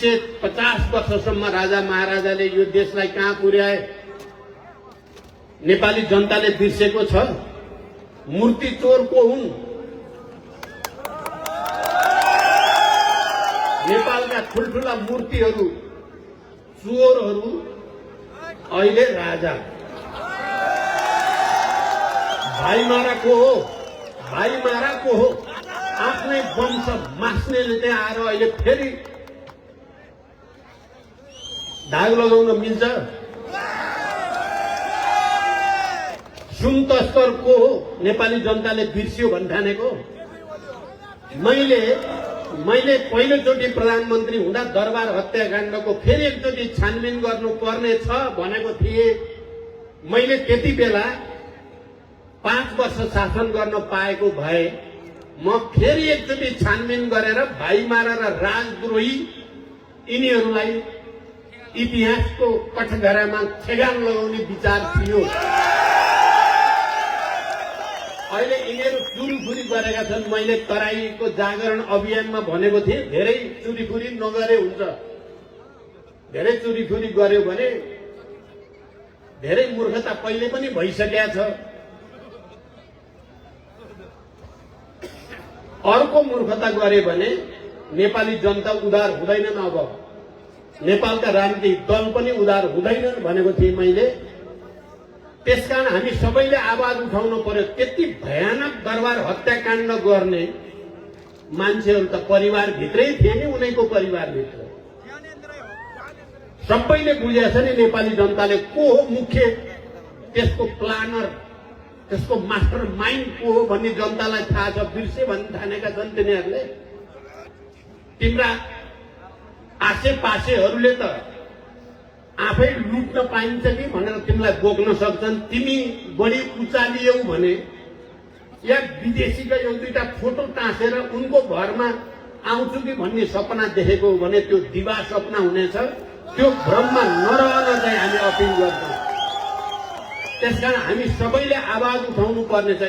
50 वर्षसम्म राजा महाराजाले यो देशलाई कहाँ पुर्याए नेपाली जनताले बिर्सेको छ। मूर्ति चोर को हुन्? नेपालका ठुलठुला मूर्तिहरू चोरहरू अहिले राजा। भाइमारा को हो? भाइमारा को हो? आफ्नै वंश मास्नेले त्यहाँ आएर अहिले फेरि दाग लगाउन मिल्छ। सुन तस्कर को हो? नेपाली जनताले बिर्सियो भन्न ठानेको। मैले पहिलोचोटि प्रधानमन्त्री हुँदा दरबार हत्याकाण्डको फेरि एकचोटि छानबिन गर्नुपर्ने छ भनेको थिए। मैले त्यति बेला 5 वर्ष शासन गर्न पाएको भए म फेरि एकचोटि छानबिन गरेर भाइमारा र राजद्रोही यिनीहरूलाई इतिहासको कठघरामा ठेगान लगाउने विचार थियो। अहिले यिनीहरू चुरीफुरी गरेका छन्। मैले तराईको जागरण अभियानमा भनेको थिएँ, धेरै चुरीफुरी नगरे हुन्छ। धेरै चुरीफुरी गर्यो भने धेरै मूर्खता पहिले पनि भइसकेका छ। अर्को मूर्खता गरे भने नेपाली जनता उदार हुँदैनन्। अब नेपालका राजनीतिक दल पनि उदार हुँदैनन् भनेको थिएँ मैले। त्यसकारण हामी सबैले आवाज उठाउनु पर्यो। त्यति भयानक दरबार हत्याकाण्ड गर्ने मान्छेहरू त परिवारभित्रै थिए नि, उनीको परिवारभित्र। सबैले बुझेछ नि नेपाली जनताले को हो मुख्य त्यसको प्लानर, त्यसको मास्टर माइन्ड को हो भन्ने जनतालाई थाहा छ। बिर्से भन्ने ठानेका छन् तिनीहरूले। तिम्रा आसे पासेहरूले त आफै लुट्न पाइन्छ कि भनेर तिमीलाई बोक्न सक्छन्। तिमी बढी उचालियौ भने या विदेशीका एक दुईटा फोटो टाँसेर उनको घरमा आउँछु कि भन्ने सपना देखेको हो भने त्यो दिवा सपना हुनेछ। त्यो भ्रममा नरहन चाहिँ हामी अपिल गर्छौँ। त्यसकारण हामी सबैले आवाज उठाउनु पर्नेछ।